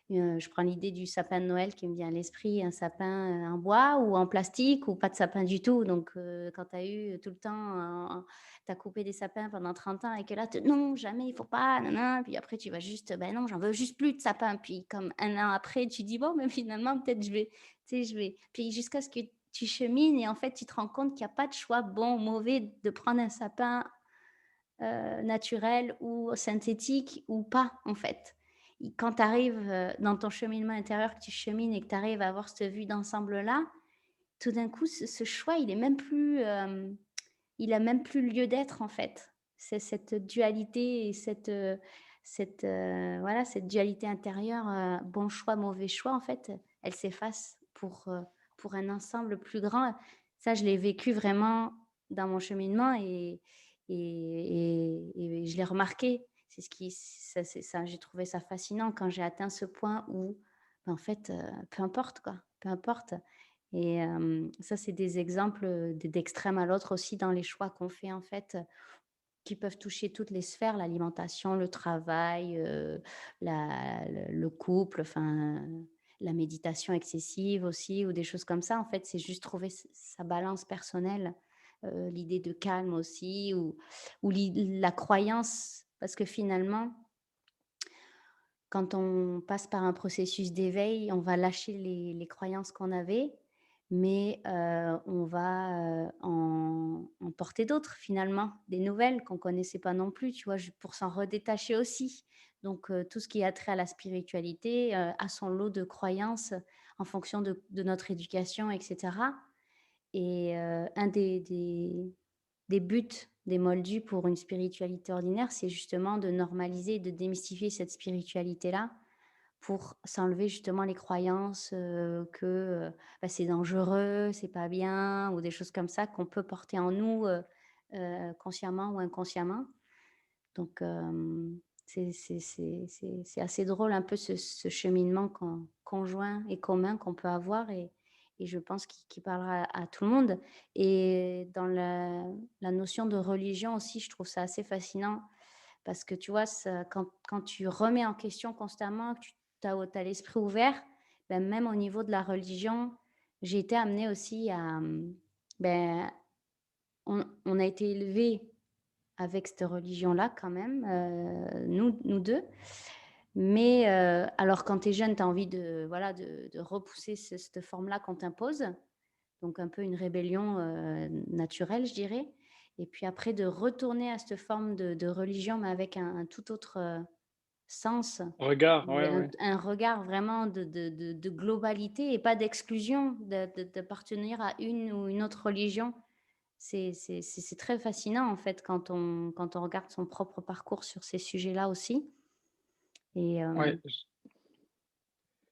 je prends l'idée du sapin de Noël qui me vient à l'esprit, un sapin, en bois ou en plastique ou pas de sapin du tout? Donc, quand tu as eu tout le temps, tu as coupé des sapins pendant 30 ans et que là, «Non, jamais, il faut pas, nin puis après tu vas juste: «Ben non, j'en veux juste plus de sapin». Puis comme un an après, tu dis: «Bon, mais finalement, peut-être je vais» puis jusqu'à ce que tu chemines et en fait, tu te rends compte qu'il y a pas de choix bon ou mauvais de prendre un sapin naturel ou synthétique ou pas, en fait. Quand tu arrives, dans ton cheminement intérieur, que tu chemines et que tu arrives à avoir cette vue d'ensemble-là, tout d'un coup, ce choix, il a même plus lieu d'être, en fait. C'est cette dualité et voilà, cette dualité intérieure, bon choix, mauvais choix, en fait, elle s'efface pour un ensemble plus grand. Ça, je l'ai vécu vraiment dans mon cheminement et je l'ai remarqué. C'est ce qui ça c'est ça j'ai trouvé ça fascinant quand j'ai atteint ce point où, en fait, peu importe quoi, peu importe et ça, c'est des exemples, d'extrême à l'autre aussi dans les choix qu'on fait, en fait, qui peuvent toucher toutes les sphères, l'alimentation, le travail, le couple, enfin, la méditation excessive aussi ou des choses comme ça. En fait, c'est juste trouver sa balance personnelle, l'idée de calme aussi ou la croyance parce que finalement, quand on passe par un processus d'éveil, on va lâcher les croyances qu'on avait, mais on va, en porter d'autres finalement, des nouvelles qu'on connaissait pas non plus, tu vois? Pour s'en redétacher aussi. Donc tout ce qui a trait à la spiritualité, a son lot de croyances en fonction de notre éducation et cetera et un des buts des Moldus pour une spiritualité ordinaire, c'est justement de normaliser, de démystifier cette spiritualité-là pour s'enlever justement les croyances, que, bah, c'est dangereux, c'est pas bien ou des choses comme ça qu'on peut porter en nous, consciemment ou inconsciemment. Donc c'est assez drôle un peu ce cheminement conjoint et commun qu'on peut avoir et je pense qu'il parlera à tout le monde et dans la notion de religion aussi, je trouve ça assez fascinant parce que tu vois, ça quand tu remets en question constamment, que tu as l'esprit ouvert, ben, même au niveau de la religion, j'ai été amenée aussi à, ben, on a été élevés avec cette religion-là quand même, nous 2. Mais alors quand tu es jeune, tu as envie de voilà, de repousser cette forme-là qu'on t'impose, donc un peu une rébellion, naturelle, je dirais et puis après de retourner à cette forme de religion, mais avec un tout autre, sens Regard, et ouais, ouais. un regard vraiment de globalité et pas d'exclusion, d'appartenir à une ou une autre religion. C'est très fascinant en fait quand on regarde son propre parcours sur ces sujets-là aussi et Ouais,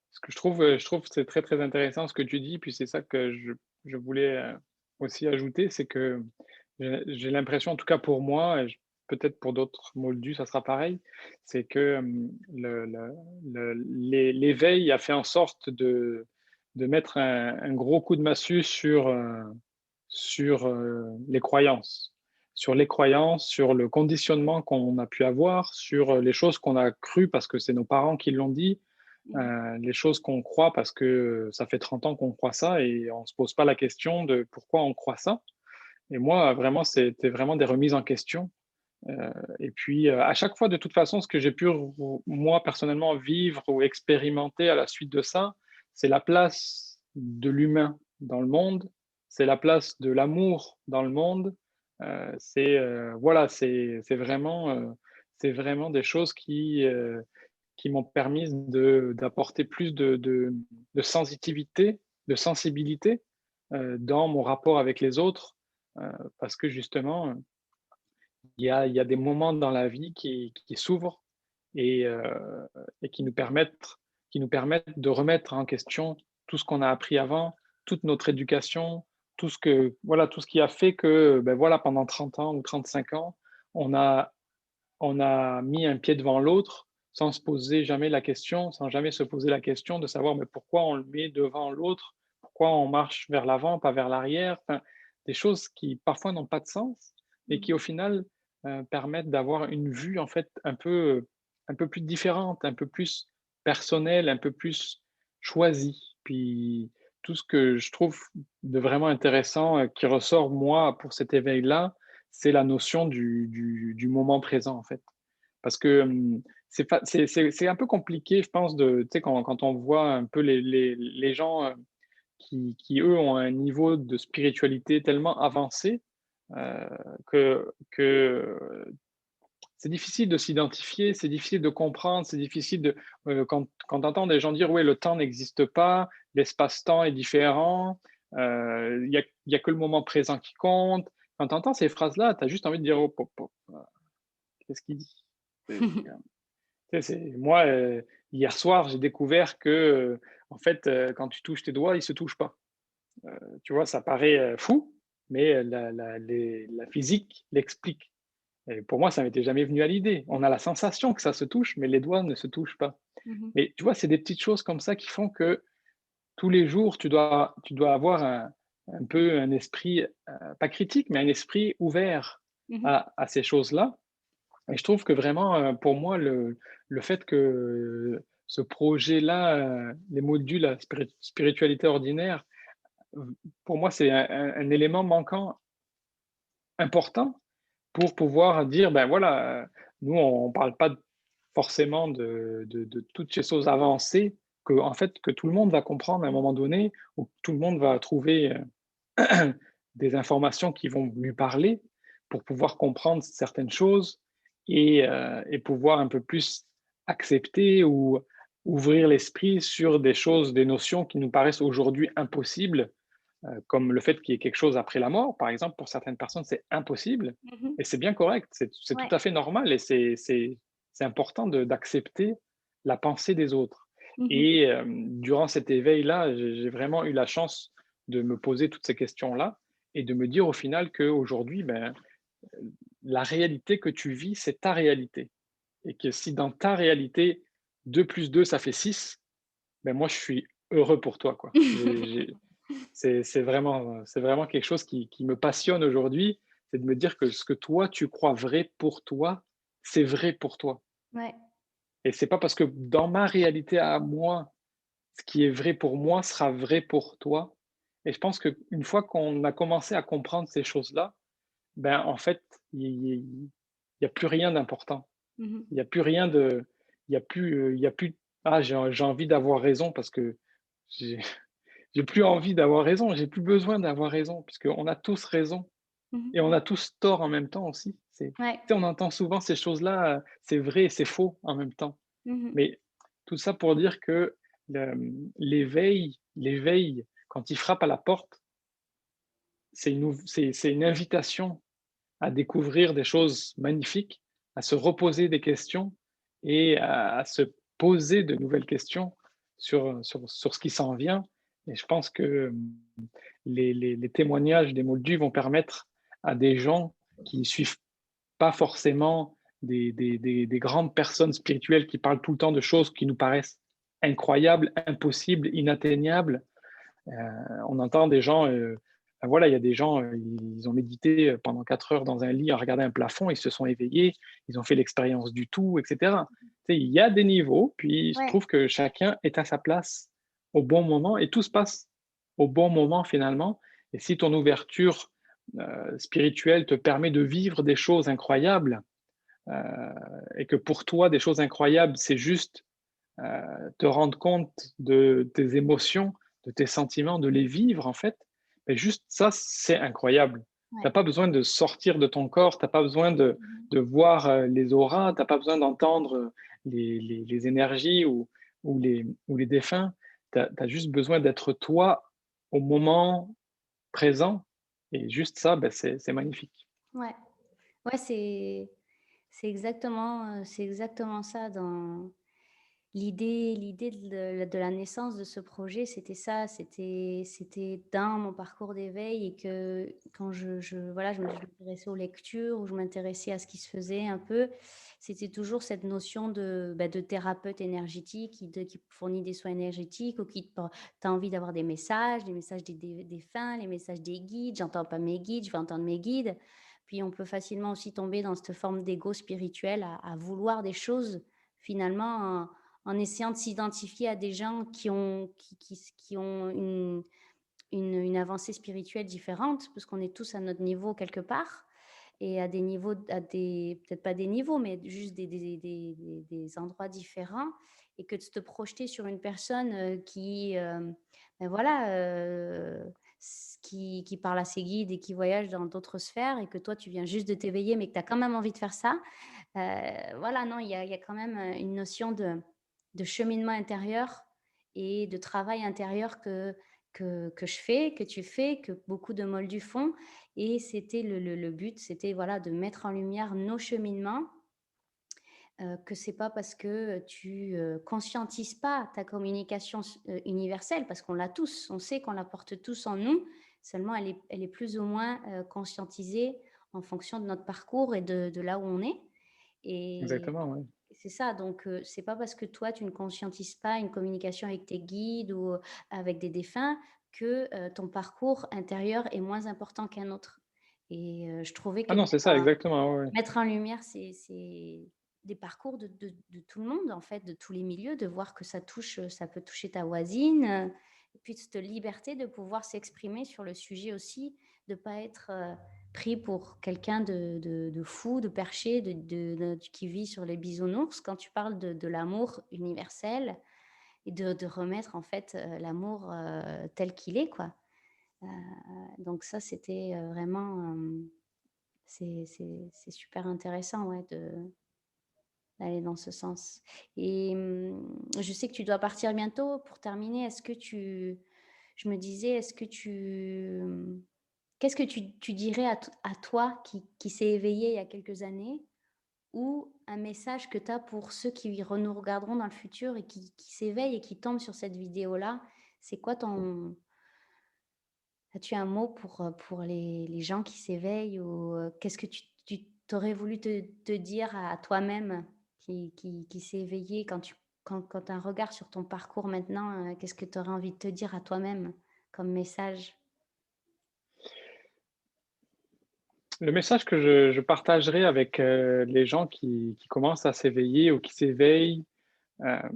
ce que je trouve que c'est très, très intéressant ce que tu dis, puis c'est ça que je voulais, aussi ajouter, c'est que j'ai l'impression, en tout cas pour moi et peut-être pour d'autres moldus, ça sera pareil, c'est que, l'éveil a fait en sorte de mettre un gros coup de massue sur, les croyances, sur le conditionnement qu'on a pu avoir, sur, les choses qu'on a crues parce que c'est nos parents qui l'ont dit, mmh les choses qu'on croit parce que ça fait 30 ans qu'on croit ça et on se pose pas la question de pourquoi on croit ça. Et moi, vraiment, c'était vraiment des remises en question. Et puis, à chaque fois, de toute façon, ce que j'ai pu, moi, personnellement, vivre ou expérimenter à la suite de ça, c'est la place de l'humain dans le monde, c'est la place de l'amour dans le monde. Voilà, c'est vraiment des choses qui m'ont permis d'apporter plus de sensitivité, de sensibilité, dans mon rapport avec les autres, parce que justement, il y a des moments dans la vie qui s'ouvrent et et qui nous permettent de remettre en question tout ce qu'on a appris avant, toute notre éducation, tout ce qui a fait que, ben, voilà, pendant 30 ans ou 35 ans, on a on a mis un pied devant l'autre sans se poser jamais la question, sans jamais se poser la question de savoir, mais pourquoi on le met devant l'autre? Pourquoi on marche vers l'avant, pas vers l'arrière? Enfin, des choses qui parfois n'ont pas de sens et qui au mh. final, permettent d'avoir une vue en fait un peu plus différente, un peu plus personnelle, un peu plus choisie. Puis tout ce que je trouve de vraiment intéressant, qui ressort moi pour cet éveil-là, c'est la notion du moment présent, en fait. Parce que, c'est un peu compliqué, je pense, tu sais, quand on voit un peu les gens, qui, eux, ont un niveau de spiritualité tellement avancé, heu, que c'est difficile de s'identifier, c'est difficile de comprendre, c'est difficile quand tu entends des gens dire: «Ouais, le temps n'existe pas, l'espace-temps est différent, il y a que le moment présent qui compte». Quand tu entends ces phrases-là, tu as juste envie de dire: «Hop, hop, hop, qu'est-ce qu'il dit?» C'est comme tu sais, c'est moi, hier soir, j'ai découvert que, en fait, quand tu touches tes doigts, ils se touchent pas. Tu vois, ça paraît fou, mais la physique l'explique. Et pour moi, ça m'était jamais venu à l'idée. On a la sensation que ça se touche, mais les doigts ne se touchent pas. Mmh. Mais tu vois, c'est des petites choses comme ça qui font que tous les jours, tu dois avoir un peu un esprit, pas critique, mais un esprit ouvert Mmh. à ces choses-là. Et je trouve que vraiment, pour moi, le fait que ce projet-là, les modules à spiritualité ordinaire, pour moi, c'est un élément manquant important pour pouvoir dire: «Ben voilà, nous on ne parle pas forcément de toutes ces choses avancées que en fait, que tout le monde va comprendre à un moment donné, ou que tout le monde va trouver, des informations qui vont lui parler pour pouvoir comprendre certaines choses et pouvoir un peu plus accepter ou ouvrir l'esprit sur des choses, des notions qui nous paraissent aujourd'hui impossibles, comme le fait qu'il y ait quelque chose après la mort, par exemple, pour certaines personnes, c'est impossible Mmh. et c'est bien correct, c'est tout Ouais. à fait normal et c'est important d'accepter la pensée des autres Mmh. et durant cet éveil-là, j'ai vraiment eu la chance de me poser toutes ces questions-là et de me dire au final qu'aujourd'hui, ben, la réalité que tu vis, c'est ta réalité et que si dans ta réalité, 2 plus 2 ça fait 6, ben, moi, je suis heureux pour toi, quoi. J'ai c'est vraiment quelque chose qui me passionne aujourd'hui, c'est de me dire que ce que toi, tu crois vrai pour toi, c'est vrai pour toi Ouais. et c'est pas parce que dans ma réalité à moi, ce qui est vrai pour moi sera vrai pour toi et je pense qu'une fois qu'on a commencé à comprendre ces choses-là, ben, en fait, il y a plus rien d'important. Mmh. Il y a plus rien de il y a plus: «Ah, j'ai envie d'avoir raison parce que j'ai j'ai plus envie d'avoir raison, j'ai plus besoin d'avoir raison», puisqu'on a tous raison Mmh. et on a tous tort en même temps aussi. Ouais. Tu sais, on entend souvent ces choses-là, c'est vrai et c'est faux en même temps. Mmh. Mais tout ça pour dire que l'éveil, quand il frappe à la porte, c'est une invitation à découvrir des choses magnifiques, à se reposer des questions et à se poser de nouvelles questions sur ce qui s'en vient. Et je pense que les témoignages des Moldus vont permettre à des gens qui suivent pas forcément des grandes personnes spirituelles qui parlent tout le temps de choses qui nous paraissent incroyables, impossibles, inatteignables. On entend des gens, enfin voilà, il y a des gens, ils ont médité pendant 4 heures dans un lit en regardant un plafond, ils se sont éveillés, ils ont fait l'expérience du tout, et cetera. Tu sais, il y a des niveaux, puis je Ouais. trouve que chacun est à sa place au bon moment et tout se passe au bon moment finalement. Et si ton ouverture, spirituelle te permet de vivre des choses incroyables, heu et que pour toi, des choses incroyables, c'est juste te rendre compte de tes émotions, de tes sentiments, de les vivre en fait, et juste ça, c'est incroyable. Tu as Ouais. pas besoin de sortir de ton corps, tu as pas besoin de Mmh. de voir, les auras, tu as pas besoin d'entendre, les énergies ou les défunts. Tu as juste besoin d'être toi au moment présent et juste ça, ben, c'est magnifique. Ouais. Ouais, c'est exactement ça dans l'idée de la naissance de ce projet, c'était ça, c'était dans mon parcours d'éveil et que quand voilà, je m'intéressais aux lectures ou je m'intéressais à ce qui se faisait un peu, c'était toujours cette notion de thérapeute énergétique qui fournit des soins énergétiques ou qui tu as envie d'avoir des messages des défunts, les messages des guides. J'entends pas mes guides, je vais entendre mes guides. Puis on peut facilement aussi tomber dans cette forme d'ego spirituel à vouloir des choses finalement en essayant de s'identifier à des gens qui ont une avancée spirituelle différente, parce qu'on est tous à notre niveau quelque part et à des niveaux à des peut-être pas des niveaux, mais juste des endroits différents et que de te projeter sur une personne, ben voilà, qui parle à ses guides et qui voyage dans d'autres sphères et que toi tu viens juste de t'éveiller, mais que tu as quand même envie de faire ça. Voilà, non, il y a quand même, une notion de cheminement intérieur et de travail intérieur que je fais, que tu fais, que beaucoup de moldus font et c'était le but, c'était, voilà, de mettre en lumière nos cheminements, que c'est pas parce que tu conscientises pas ta communication universelle, parce qu'on l'a tous, on sait qu'on la porte tous en nous, seulement elle est plus ou moins conscientisée en fonction de notre parcours et de là où on est. Et Exactement, oui. c'est ça, donc c'est pas parce que toi, tu ne conscientises pas une communication avec tes guides ou avec des défunts que ton parcours intérieur est moins important qu'un autre. Et je trouvais Ah que non, c'est ça, exactement, ouais, ouais. mettre en lumière c'est des parcours de tout le monde, en fait, de tous les milieux, de voir que ça touche, ça peut toucher ta voisine, et puis cette liberté de pouvoir s'exprimer sur le sujet aussi, de pas être, pris pour quelqu'un de fou, de perché, qui vit sur les bisounours. Quand tu parles de l'amour universel et de remettre, en fait, l'amour, tel qu'il est, quoi. Heu, donc ça, c'était, vraiment, c'est super intéressant, ouais, d'aller dans ce sens. Et je sais que tu dois partir bientôt. Pour terminer, je me disais, qu'est-ce que tu dirais à toi qui s'est éveillé il y a quelques années, ou un message que tu as pour ceux qui nous regarderont dans le futur et qui s'éveillent et qui tombent sur cette vidéo-là? C'est quoi ton As-tu un mot pour les gens qui s'éveillent, ou qu'est-ce que tu aurais voulu te dire à toi-même qui s'est éveillé quand tu as un regard sur ton parcours maintenant, qu'est-ce que tu aurais envie de te dire à toi-même comme message? Le message que je partagerai avec, les gens qui commencent à s'éveiller ou qui s'éveillent, hem,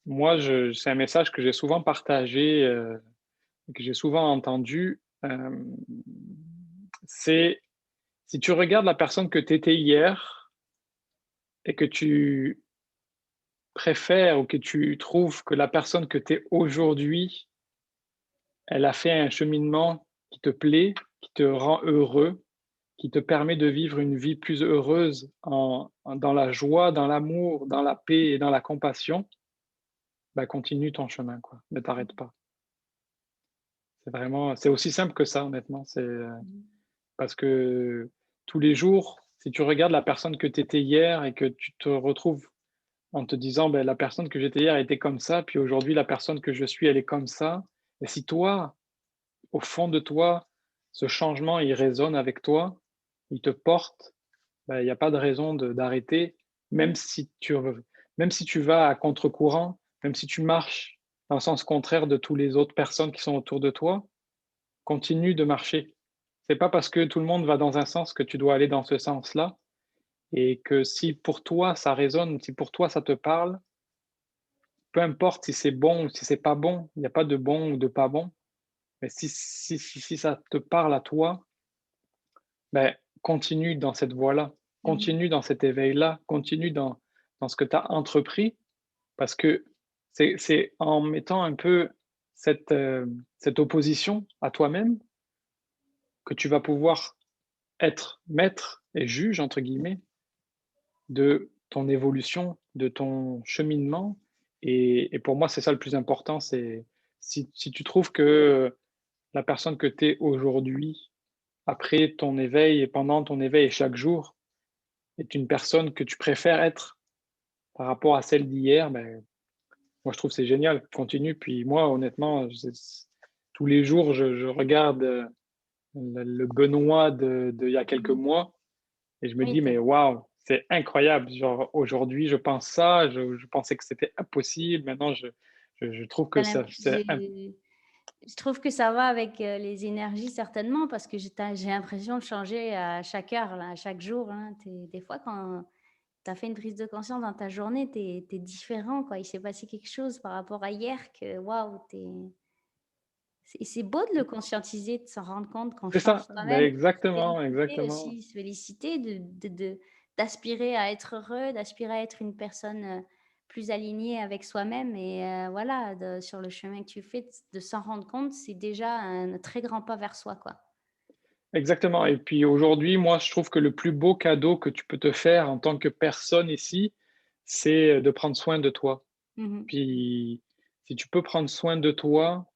moi, c'est un message que j'ai souvent partagé, que j'ai souvent entendu, c'est: si tu regardes la personne que tu étais hier et que tu préfères ou que tu trouves que la personne que tu es aujourd'hui, elle a fait un cheminement qui te plaît, qui te rend heureux, qui te permet de vivre une vie plus heureuse dans la joie, dans l'amour, dans la paix et dans la compassion, bah, continue ton chemin, quoi. Ne t'arrête pas. C'est aussi simple que ça, honnêtement. Mmh. Parce que tous les jours, si tu regardes la personne que tu étais hier et que tu te retrouves en te disant: ben la personne que j'étais hier était comme ça, puis aujourd'hui la personne que je suis, elle est comme ça». Et si toi, au fond de toi, ce changement, il résonne avec toi, il te porte, bah, il y a pas de raison de d'arrêter, même si tu même si tu vas à contre-courant, même si tu marches dans le sens contraire de tous les autres personnes qui sont autour de toi, continue de marcher. C'est pas parce que tout le monde va dans un sens que tu dois aller dans ce sens-là, et que si pour toi ça résonne, si pour toi ça te parle, peu importe si c'est bon ou si c'est pas bon, il y a pas de bon ou de pas bon, mais si ça te parle à toi, ben continue dans cette voie-là, Mmh. continue dans cet éveil-là, continue dans ce que tu as entrepris, parce que c'est en mettant un peu cette opposition à toi-même que tu vas pouvoir être «maître et juge» entre guillemets de ton évolution, de ton cheminement. Et pour moi, c'est ça le plus important, c'est si tu trouves que la personne que tu es aujourd'hui, après ton éveil et pendant ton éveil et chaque jour, est une personne que tu préfères être par rapport à celle d'hier, ben, moi je trouve que c'est génial, continue. Puis moi honnêtement, tous les jours je regarde, le Benoît d'il y a quelques Mmh. mois et je me Oui, dis: «Mais waouh, c'est incroyable!» Genre aujourd'hui je pense ça, je pensais que c'était impossible, maintenant je trouve tu que ça c'est imp Je trouve que ça va avec, les énergies certainement, parce que j'ai l'impression de changer à chaque heure là, à chaque jour, hein. Des fois quand tu as fait une prise de conscience dans ta journée, tu es différent, quoi. Il s'est passé quelque chose par rapport à hier, que waouh, c'est beau de le conscientiser, de s'en rendre compte qu'on c'est change ça, ben soi-même. Se exactement, féliciter exactement. aussi, se féliciter d'aspirer à être heureux, d'aspirer à être une personne, plus alignée avec soi-même, et voilà, sur le chemin que tu fais, de s'en rendre compte, c'est déjà un très grand pas vers soi, quoi. Exactement. Et puis aujourd'hui, moi, je trouve que le plus beau cadeau que tu peux te faire en tant que personne ici, c'est de prendre soin de toi. Mmh mh. Puis si tu peux prendre soin de toi,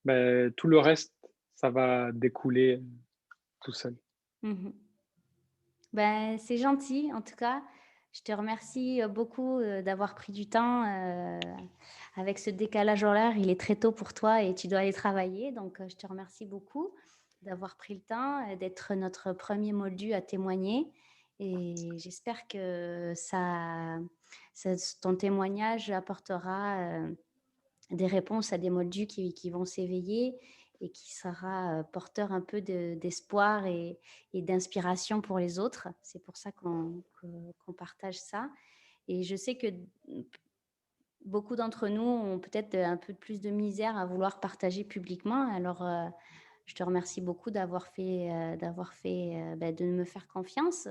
ben tout le reste, ça va découler tout seul. Mmh. Ben, c'est gentil en tout cas. Je te remercie beaucoup d'avoir pris du temps. Avec ce décalage horaire, il est très tôt pour toi et tu dois aller travailler. Donc, je te remercie beaucoup d'avoir pris le temps, d'être notre premier moldu à témoigner. Et j'espère que ton témoignage apportera des réponses à des moldus qui vont s'éveiller et qui sera porteur un peu d'espoir et d'inspiration pour les autres. C'est pour ça qu'on partage ça. Et je sais que beaucoup d'entre nous ont peut-être un peu plus de misère à vouloir partager publiquement. Alors, je te remercie beaucoup de me faire confiance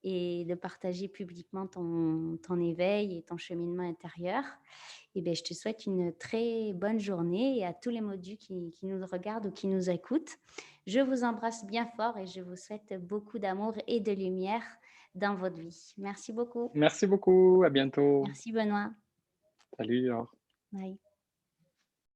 et de partager publiquement ton éveil et ton cheminement intérieur. Et ben, je te souhaite une très bonne journée et à tous les modus qui nous regardent ou qui nous écoutent. Je vous embrasse bien fort et je vous souhaite beaucoup d'amour et de lumière dans votre vie. Merci beaucoup. Merci beaucoup, à bientôt. Merci Benoît. Salut. Au revoir. Bye.